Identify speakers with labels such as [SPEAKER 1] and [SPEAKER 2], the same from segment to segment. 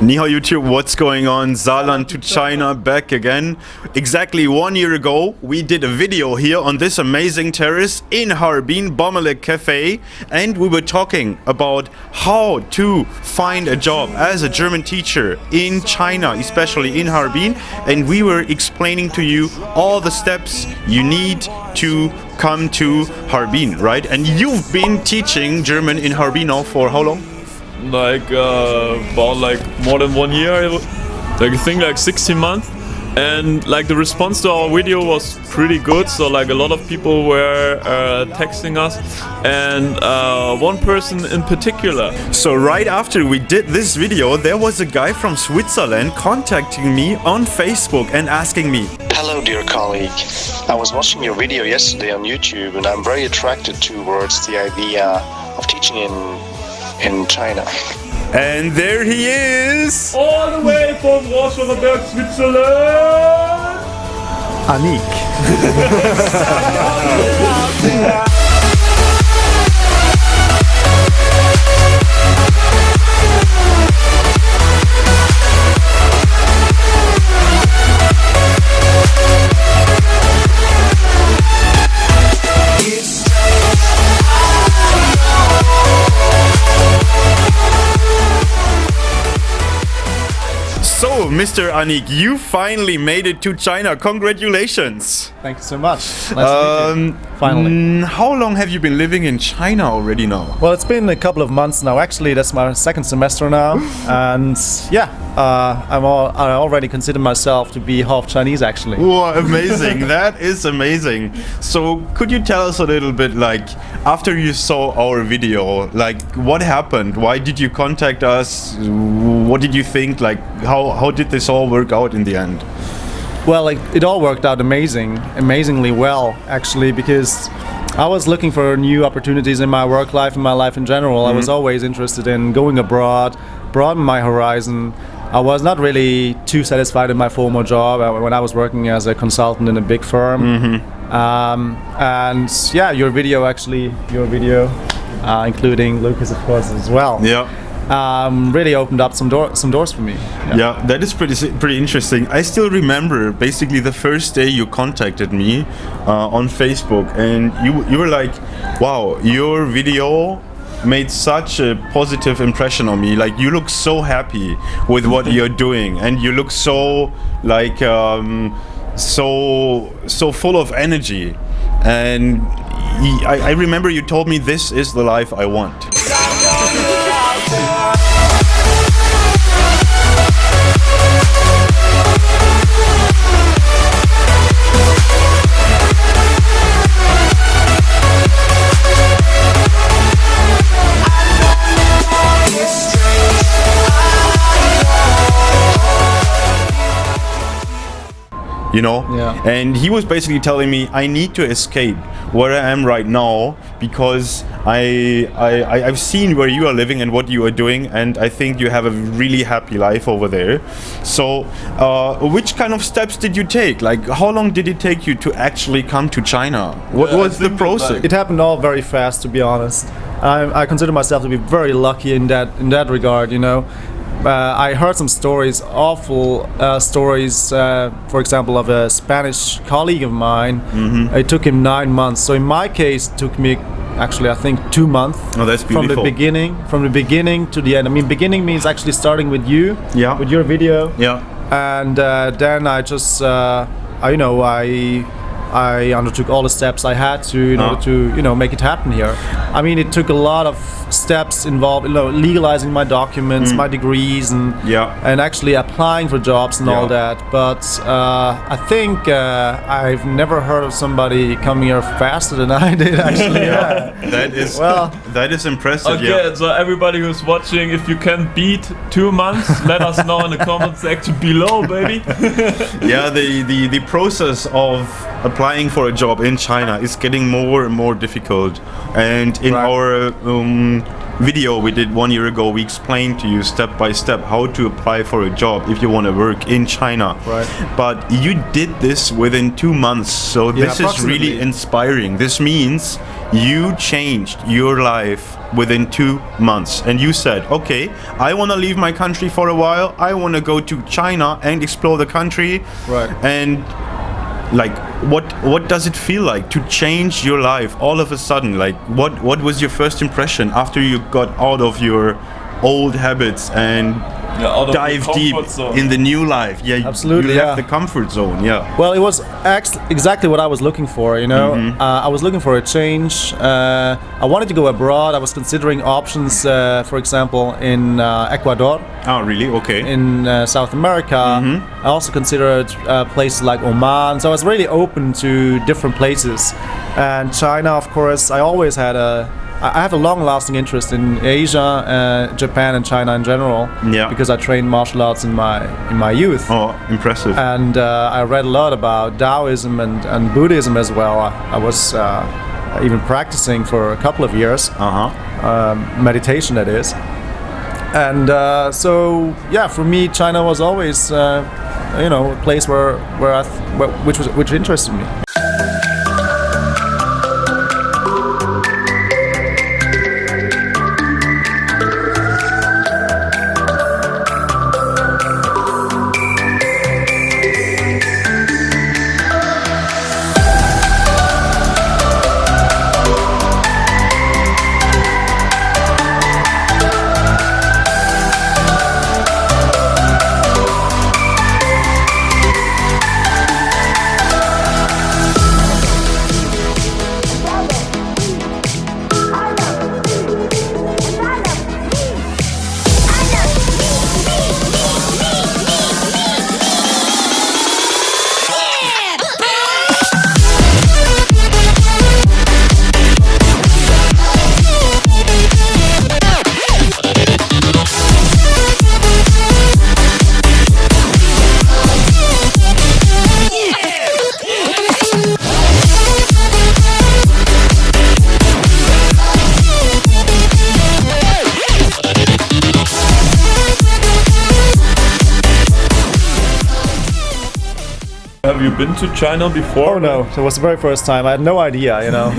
[SPEAKER 1] Ni hao YouTube, what's going on? Saarland to China, back again. Exactly 1 year ago, we did a video here on this amazing terrace in Harbin, Bommelek Cafe, and we were talking about how to find a job as a German teacher in China, especially in Harbin, and we were explaining to you all the steps you need to come to Harbin, right? And you've been teaching German in Harbin now for how long?
[SPEAKER 2] About more than 1 year, I think 16 months, and the response to our video was pretty good. So a lot of people were texting us, and one person in particular.
[SPEAKER 1] So right after we did this video, there was a guy from Switzerland contacting me on Facebook and asking me,
[SPEAKER 3] "Hello dear colleague, I was watching your video yesterday on YouTube and I'm very attracted towards the idea of teaching in China."
[SPEAKER 1] And there he is!
[SPEAKER 2] All the way from Rostock, Switzerland!
[SPEAKER 1] Anik. So, Mr. Anik, you finally made it to China. Congratulations!
[SPEAKER 4] Thank you so much. Nice to meet you. Finally.
[SPEAKER 1] How long have you been living in China already now?
[SPEAKER 4] Well, it's been a couple of months now. Actually, that's my second semester now, and yeah, I already consider myself to be half Chinese. Actually.
[SPEAKER 1] Wow, amazing! That is amazing. So, could you tell us a little bit, after you saw our video, what happened? Why did you contact us? What did you think? How did this all work out in the end?
[SPEAKER 4] Well, it all worked out amazingly well, actually, because I was looking for new opportunities in my work life and my life in general. I was always interested in going abroad, broaden my horizon. I was not really too satisfied in my former job when I was working as a consultant in a big firm. And yeah, your video, including Lucas, of course, as well.
[SPEAKER 1] Yeah.
[SPEAKER 4] Really opened up some doors for me.
[SPEAKER 1] Yeah, that is pretty interesting. I still remember basically the first day you contacted me on Facebook, and you were like, "Wow, your video made such a positive impression on me. You look so happy with what you're doing, and you look so so full of energy." And I remember you told me, "This is the life I want." You know?
[SPEAKER 4] Yeah.
[SPEAKER 1] And he was basically telling me I need to escape where I am right now because I've seen where you are living and what you are doing, and I think you have a really happy life over there. So which kind of steps did you take? How long did it take you to actually come to China? What was the process?
[SPEAKER 4] It happened all very fast, to be honest. I consider myself to be very lucky in that regard, you know. I heard some stories, awful stories, for example, of a Spanish colleague of mine. It took him 9 months. So in my case, it took me actually, I think, 2 months.
[SPEAKER 1] Oh, that's beautiful.
[SPEAKER 4] From the beginning to the end. I mean, beginning means actually starting with you, with your video.
[SPEAKER 1] Yeah.
[SPEAKER 4] And then I just, I undertook all the steps I had to in order to make it happen here. I mean, it took a lot of steps involved, legalizing my documents, my degrees, and actually applying for jobs and all that. But I think I've never heard of somebody coming here faster than I did. Actually,
[SPEAKER 1] that is impressive.
[SPEAKER 2] Okay, so everybody who's watching, if you can beat 2 months, let us know in the comment section below, baby.
[SPEAKER 1] Yeah, the process of applying for a job in China is getting more and more difficult, and in our video we did 1 year ago, we explained to you step by step how to apply for a job if you want to work in China.
[SPEAKER 4] Right.
[SPEAKER 1] But you did this within 2 months, so this is really inspiring. This means you changed your life within 2 months. And you said, okay, I want to leave my country for a while. I want to go to China and explore the country.
[SPEAKER 4] Right.
[SPEAKER 1] And like, what does it feel like to change your life all of a sudden? Like, what was your first impression after you got out of your old habits and
[SPEAKER 2] out of
[SPEAKER 1] dive
[SPEAKER 2] the
[SPEAKER 1] deep
[SPEAKER 2] comfort zone.
[SPEAKER 1] in the new life? Yeah,
[SPEAKER 4] Absolutely,
[SPEAKER 1] you left
[SPEAKER 4] yeah.
[SPEAKER 1] the comfort zone. Yeah.
[SPEAKER 4] Well, it was exactly what I was looking for, you know. I was looking for a change. I wanted to go abroad. I was considering options, for example, in Ecuador,
[SPEAKER 1] Oh, really? Okay.
[SPEAKER 4] in South America. I also considered places like Oman. So I was really open to different places. And China, of course, I have a long-lasting interest in Asia, Japan, and China in general.
[SPEAKER 1] Yeah.
[SPEAKER 4] Because I trained martial arts in my youth.
[SPEAKER 1] Oh, impressive.
[SPEAKER 4] And I read a lot about Taoism and Buddhism as well. I was even practicing for a couple of years, meditation that is. And so yeah, for me, China was always a place which interested me.
[SPEAKER 2] Have you been to China before?
[SPEAKER 4] Oh no, so it was the very first time. I had no idea, you know.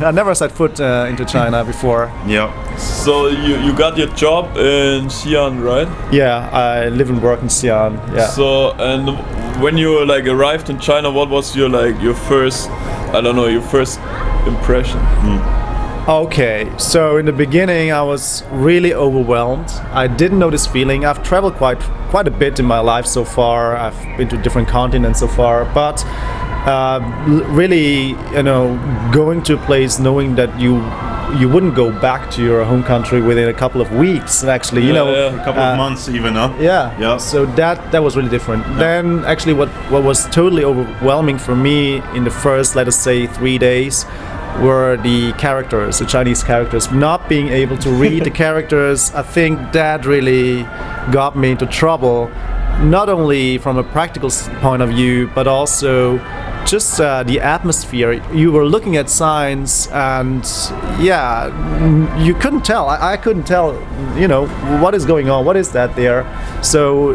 [SPEAKER 4] I never set foot into China before.
[SPEAKER 1] Yeah.
[SPEAKER 2] So you got your job in Xian, right?
[SPEAKER 4] Yeah, I live and work in Xian. Yeah.
[SPEAKER 2] So, and when you like arrived in China, what was your first, your first impression?
[SPEAKER 4] Okay, so in the beginning I was really overwhelmed. I didn't know this feeling. I've traveled quite a bit in my life so far. I've been to different continents so far, but really, going to a place knowing that you wouldn't go back to your home country within a couple of weeks. Actually,
[SPEAKER 1] A couple of months even, huh?
[SPEAKER 4] Yeah.
[SPEAKER 1] Yeah.
[SPEAKER 4] So that was really different. Then actually, what was totally overwhelming for me in the first, let us say, 3 days, were the characters, the Chinese characters. Not being able to read the characters, I think that really got me into trouble. Not only from a practical point of view, but also just the atmosphere. You were looking at signs, and yeah, you couldn't tell. I couldn't tell, what is going on. What is that there? So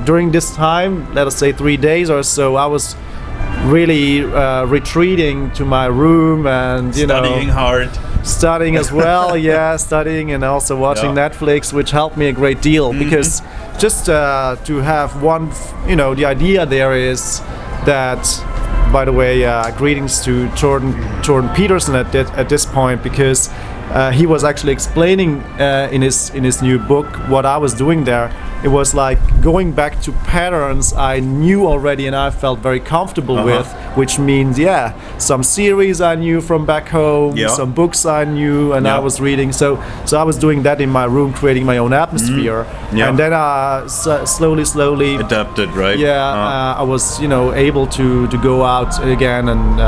[SPEAKER 4] during this time, let us say 3 days or so, I was really retreating to my room and
[SPEAKER 1] Studying hard.
[SPEAKER 4] studying as well. Yeah, studying and also watching Netflix, which helped me a great deal because just to have one, the idea there is that, by the way, greetings to Jordan Peterson at this point, because he was actually explaining in his new book what I was doing there. It was like going back to patterns I knew already and I felt very comfortable with, which means some series I knew from back home, some books I knew and I was reading. So I was doing that in my room, creating my own atmosphere, and then slowly
[SPEAKER 1] Adapted, right?
[SPEAKER 4] I was able to go out again and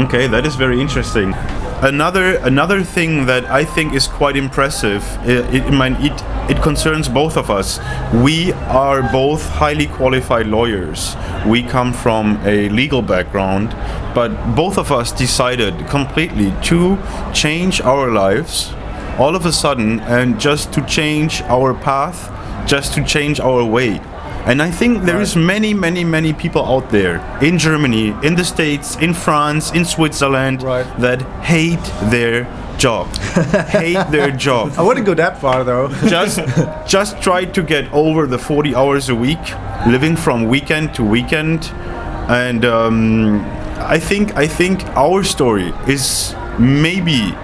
[SPEAKER 1] Okay, that is very interesting. Another thing that I think is quite impressive, it concerns both of us. We are both highly qualified lawyers. We come from a legal background, but both of us decided completely to change our lives all of a sudden and just to change our path, just to change our way. And I think there is many people out there in Germany, in the States, in France, in Switzerland that hate their job. Hate their job.
[SPEAKER 4] I wouldn't go that far though.
[SPEAKER 1] Just try to get over the 40 hours a week, living from weekend to weekend, and I think our story is maybe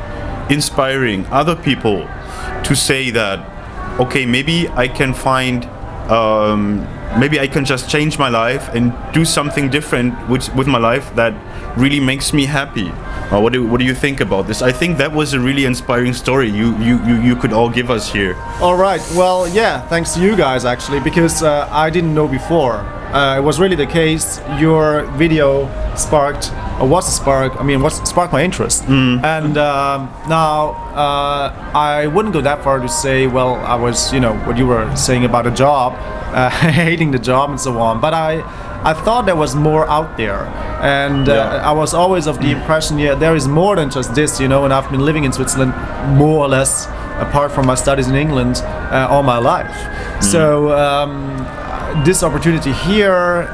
[SPEAKER 1] inspiring other people to say that, okay, maybe I can find, maybe I can just change my life and do something different with my life that really makes me happy. What do you think about this? I think that was a really inspiring story you could all give us here.
[SPEAKER 4] All right. Well, yeah. Thanks to you guys actually, because I didn't know before. It was really the case. Your video sparked my interest. And now I wouldn't go that far to say, well, I was, what you were saying about a job, hating the job and so on. But I thought there was more out there, and I was always of the impression, there is more than just this, and I've been living in Switzerland more or less, apart from my studies in England, all my life. So this opportunity here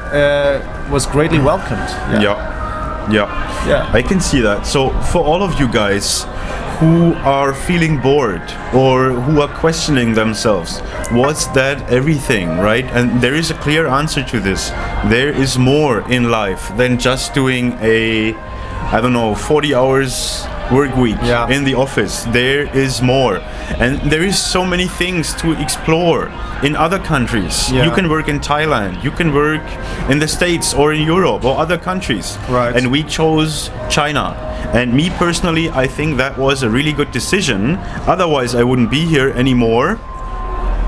[SPEAKER 4] was greatly welcomed.
[SPEAKER 1] Yeah, I can see that. So for all of you guys who are feeling bored or who are questioning themselves, was that everything, right? And there is a clear answer to this. There is more in life than just doing a, 40 hours work week in the office. There is more, and there is so many things to explore in other countries. You can work in Thailand, you can work in the States or in Europe or other countries,
[SPEAKER 4] right?
[SPEAKER 1] And we chose China, and me personally, I think that was a really good decision. Otherwise I wouldn't be here anymore,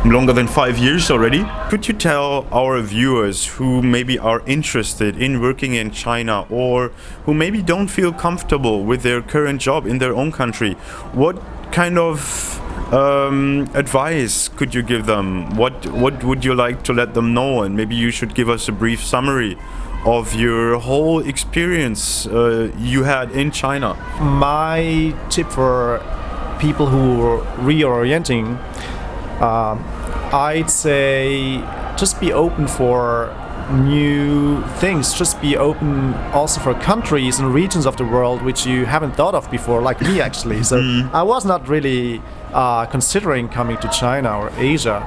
[SPEAKER 1] longer than 5 years already. Could you tell our viewers who maybe are interested in working in China, or who maybe don't feel comfortable with their current job in their own country, what kind of advice could you give them? What would you like to let them know? And maybe you should give us a brief summary of your whole experience you had in China.
[SPEAKER 4] My tip for people who are reorienting, I'd say just be open for new things. Just be open also for countries and regions of the world which you haven't thought of before, like me actually. So I was not really considering coming to China or Asia,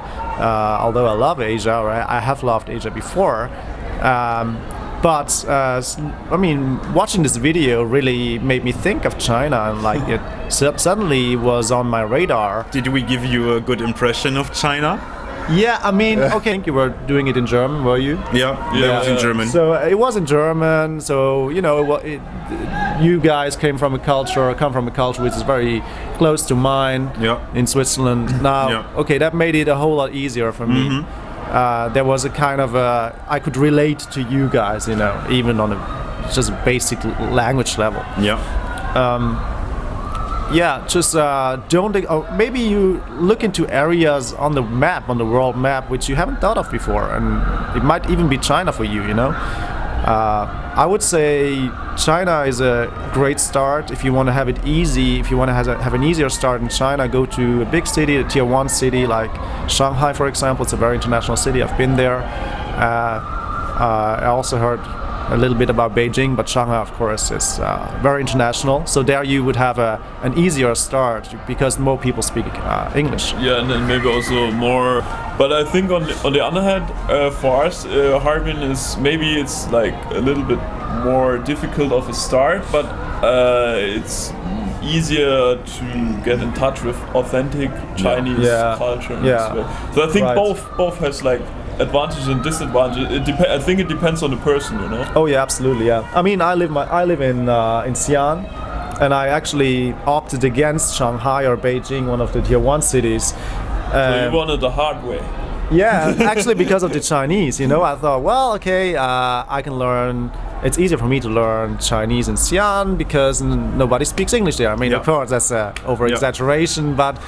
[SPEAKER 4] although I love Asia, or I have loved Asia before. But watching this video really made me think of China, and it suddenly was on my radar.
[SPEAKER 1] Did we give you a good impression of China?
[SPEAKER 4] Yeah, okay, I think you were doing it in German, were you?
[SPEAKER 1] Yeah, it was in German.
[SPEAKER 4] So it was in German, so, you guys come from a culture which is very close to mine in Switzerland. Now, okay, that made it a whole lot easier for me. There was a kind of I could relate to you guys, even on a just basic language level. Just don't. Maybe you look into areas on the map, on the world map, which you haven't thought of before, and it might even be China for you. I would say China is a great start if you want to have it easy. If you want to have an easier start in China, go to a big city, a tier 1 city like Shanghai, for example. It's a very international city. I've been there. I also heard a little bit about Beijing, but Shanghai, of course, is very international. So there you would have an easier start because more people speak English.
[SPEAKER 2] Yeah, and then maybe also more. But I think on the other hand, for us, Harbin it's like a little bit more difficult of a start, but it's easier to get in touch with authentic Chinese culture. So I think both has like advantages and disadvantages. I think it depends on the person,
[SPEAKER 4] Oh yeah, absolutely. Yeah. I live in Xian, and I actually opted against Shanghai or Beijing, one of the tier 1 cities.
[SPEAKER 2] So you wanted the hard way.
[SPEAKER 4] Yeah, actually because of the Chinese. I thought, well, okay, I can learn. It's easier for me to learn Chinese in Xian because nobody speaks English there. Of course, that's over-exaggeration, but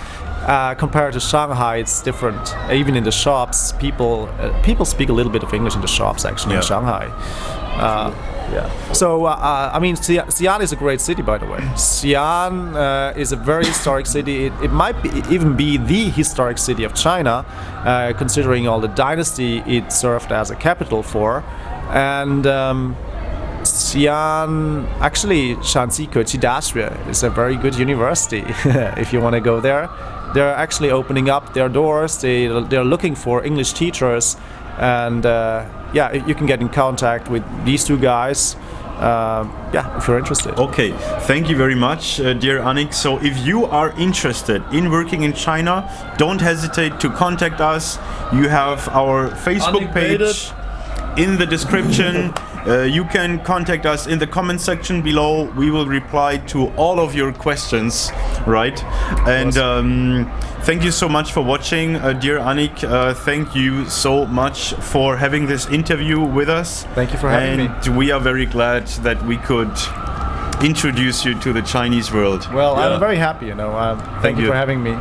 [SPEAKER 4] compared to Shanghai, it's different. Even in the shops, people speak a little bit of English in the shops, actually, in Shanghai. So, Xian is a great city, by the way. Xian is a very historic city. It might even be the historic city of China, considering all the dynasty it served as a capital for. And Xian, actually, Shanxi Keqi Daxue is a very good university. If you want to go there, they're actually opening up their doors. They're looking for English teachers, and yeah, you can get in contact with these two guys. Yeah, if you're interested.
[SPEAKER 1] Okay, thank you very much, dear Annick. So if you are interested in working in China, don't hesitate to contact us. You have our Facebook page in the description. You can contact us in the comment section below. We will reply to all of your questions, right? And thank you so much for watching, dear Annick. Thank you so much for having this interview with us.
[SPEAKER 4] Thank you for having me.
[SPEAKER 1] And we are very glad that we could introduce you to the Chinese world.
[SPEAKER 4] Well, I'm very happy, you know. Thank you for having me.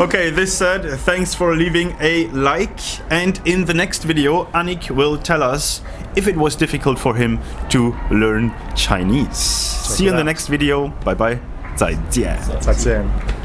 [SPEAKER 1] Okay, this said, thanks for leaving a like. And in the next video, Annick will tell us if it was difficult for him to learn Chinese. See you in the next video. Bye bye. 再见.
[SPEAKER 4] 再见.